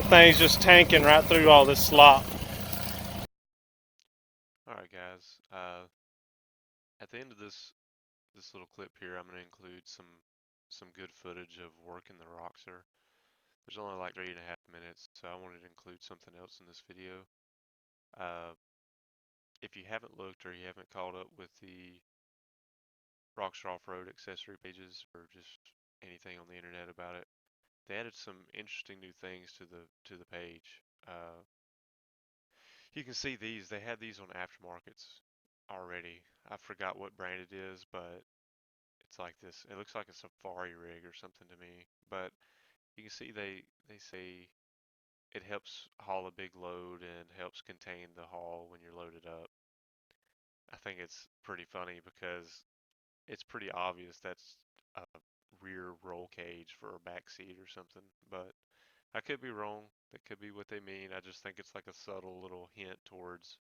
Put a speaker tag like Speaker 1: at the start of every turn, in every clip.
Speaker 1: thing's just tanking right through all this slop.
Speaker 2: Alright guys, at the end of this little clip here, I'm going to include some good footage of working the Roxor. There's only like 3.5 minutes, so I wanted to include something else in this video. If you haven't looked or you haven't caught up with the Roxor Offroad accessory pages or just anything on the internet about it, they added some interesting new things to the page. You can see these. They had these on aftermarkets already. I forgot what brand it is, but it's like this. It looks like a safari rig or something to me. But you can see they say it helps haul a big load and helps contain the haul when you're loaded up. I think it's pretty funny because it's pretty obvious that's a rear roll cage for a back seat or something. But I could be wrong. That could be what they mean. I just think it's like a subtle little hint towards,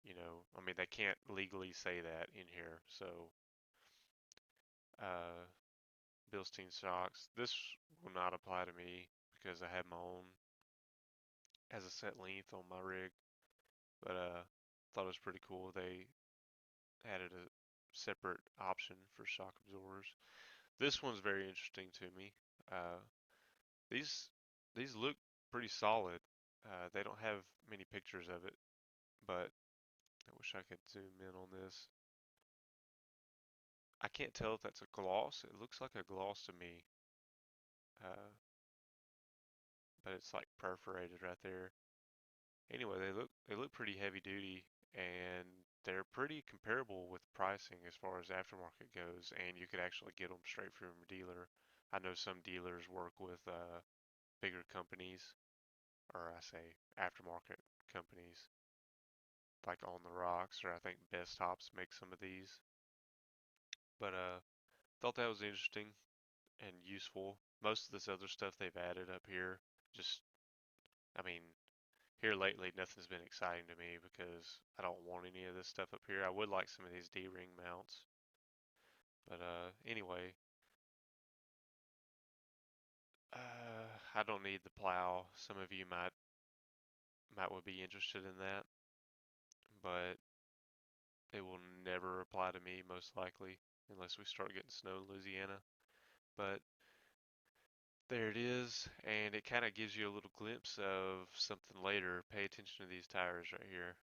Speaker 2: I mean, they can't legally say that in here. So, uh, Bilstein Shocks. This will not apply to me because I have my own as a set length on my rig. But thought it was pretty cool. They added a separate option for shock absorbers. This one's very interesting to me. Uh, these these look pretty solid. They don't have many pictures of it, but I wish I could zoom in on this. I can't tell if that's a gloss. It looks like a gloss to me, uh, but it's like perforated right there. Anyway, they look pretty heavy duty, and they're pretty comparable with pricing as far as aftermarket goes, and you could actually get them straight from a dealer. I know some dealers work with bigger companies, or I say aftermarket companies, like On the Rocks, or I think Best Tops make some of these. But thought that was interesting and useful. Most of this other stuff they've added up here, just, I mean, here lately nothing's been exciting to me because I don't want any of this stuff up here. I would like some of these D-ring mounts. But anyway, I don't need the plow. Some of you might would be interested in that, but it will never apply to me most likely unless we start getting snow in Louisiana. But there it is, and it kind of gives you a little glimpse of something later. Pay attention to these tires right here.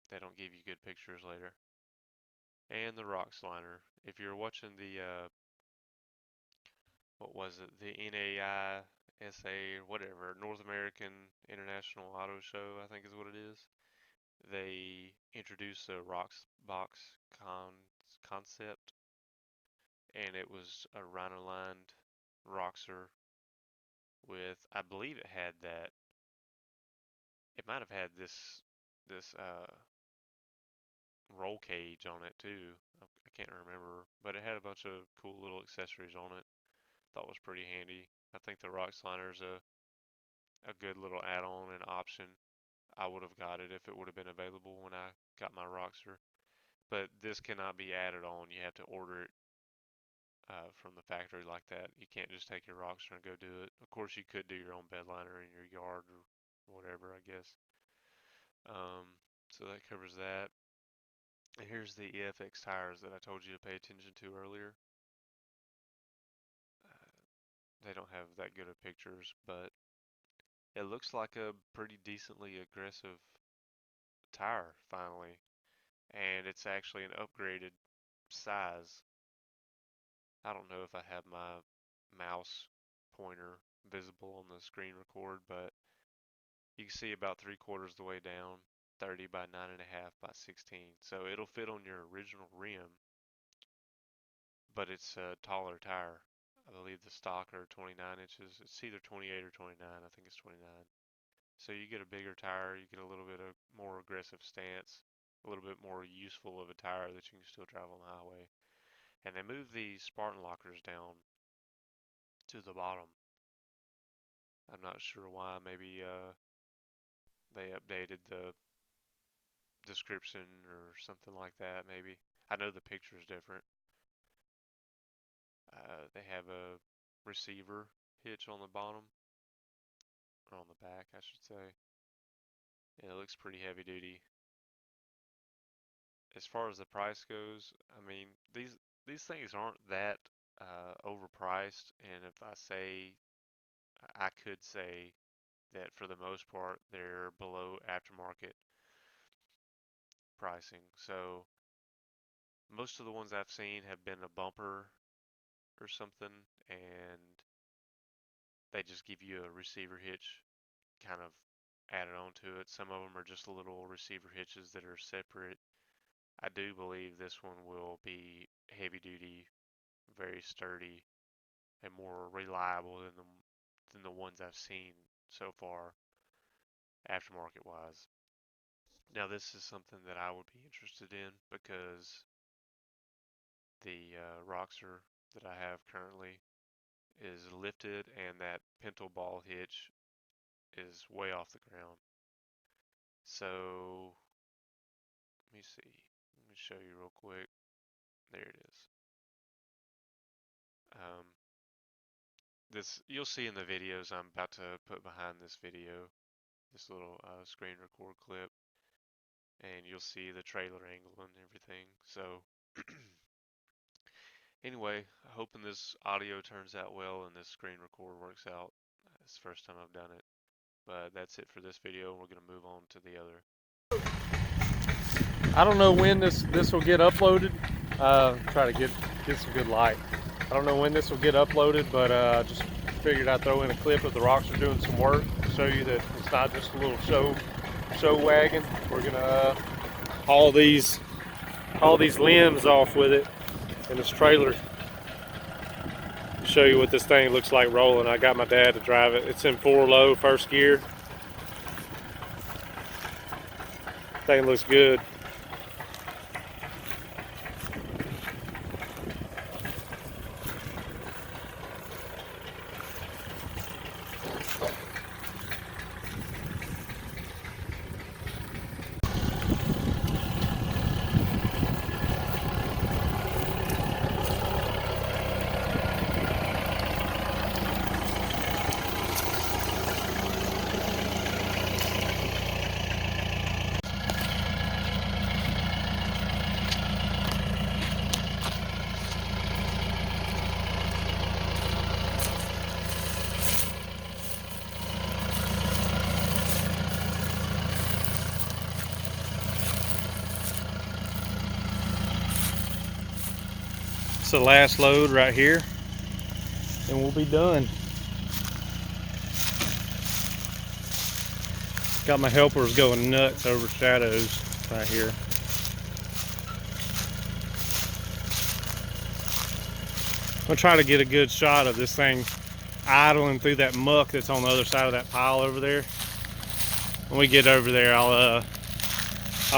Speaker 2: They don't give you good pictures later. And the Rox liner. If you're watching the, what was it, the NAISA or whatever, North American International Auto Show, I think is what it is, they introduced a Rox box concept, and it was a rhino-lined Roxor with, I believe it had that, it might have had this roll cage on it too. I can't remember, but it had a bunch of cool little accessories on it. Thought was pretty handy. I think the Rox liner is a good little add-on and option. I would have got it if it would have been available when I got my Roxor. But this cannot be added on. You have to order it from the factory like that. You can't just take your Roxor and go do it. Of course, you could do your own bed liner in your yard or whatever, I guess. Um, so that covers that. And here's the Efx tires that I told you to pay attention to earlier. They don't have that good of pictures, but it looks like a pretty decently aggressive tire finally, and it's actually an upgraded size. I don't know if I have my mouse pointer visible on the screen record, but you can see about 3/4 of the way down, 30 by 9.5 by 16. So it'll fit on your original rim, but it's a taller tire. I believe the stock are 29 inches. It's either 28 or 29. I think it's 29. So you get a bigger tire, you get a little bit of more aggressive stance, a little bit more useful of a tire that you can still drive on the highway. And they moved the Spartan Lockers down to the bottom. I'm not sure why. Maybe they updated the description or something like that. Maybe. I know the picture is different. They have a receiver hitch on the bottom, or on the back, I should say. And it looks pretty heavy duty. As far as the price goes, I mean, these things aren't that overpriced, and if I could say that for the most part they're below aftermarket pricing. So most of the ones I've seen have been a bumper or something, and they just give you a receiver hitch kind of added onto it. Some of them are just little receiver hitches that are separate. I do believe this one will be heavy duty, very sturdy, and more reliable than the ones I've seen so far, aftermarket wise. Now, this is something that I would be interested in because the Roxor that I have currently is lifted, and that pintle ball hitch is way off the ground. So, let me see. Let me show you real quick. There it is. This you'll see in the videos I'm about to put behind this video, this little screen record clip, and you'll see the trailer angle and everything. So anyway, hoping this audio turns out well and this screen record works out. It's the first time I've done it. But that's it for this video, and we're going to move on to the other.
Speaker 1: I don't know when this will get uploaded. Try to get some good light. I don't know when this will get uploaded, but just figured I'd throw in a clip of the Roxor doing some work to show you that it's not just a little show wagon. We're gonna haul these limbs off with it in this trailer. Show you what this thing looks like rolling. I got my dad to drive it. It's in 4-low, first gear. Thing looks good. The last load right here, and we'll be done. Got my helpers going nuts over shadows right here. I'm gonna try to get a good shot of this thing idling through that muck that's on the other side of that pile over there. When we get over there, I'll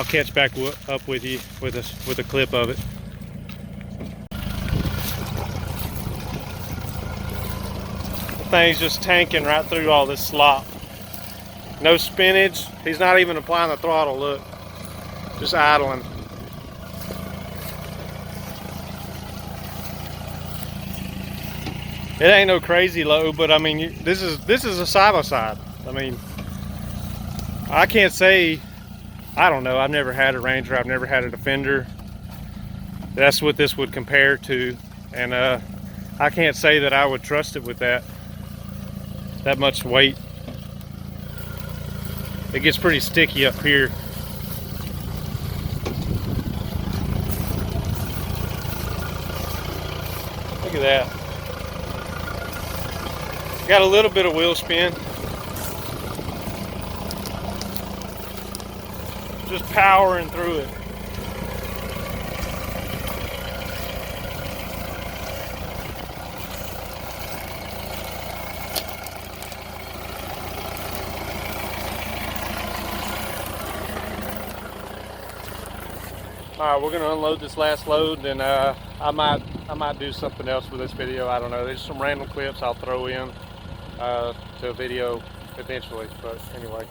Speaker 1: catch back up with you with a clip of it. Thing's just tanking right through all this slop. No spinach. He's not even applying the throttle, look. Just idling. It ain't no crazy load, but I mean, this is a side-by-side. I mean, I can't say, I don't know. I've never had a Ranger. I've never had a Defender. That's what this would compare to. And I can't say that I would trust it with that much weight. It gets pretty sticky up here. Look at that. Got a little bit of wheel spin. Just powering through it. Alright, we're gonna unload this last load, and I might do something else with this video. I don't know. There's some random clips I'll throw in to a video eventually. But anyway.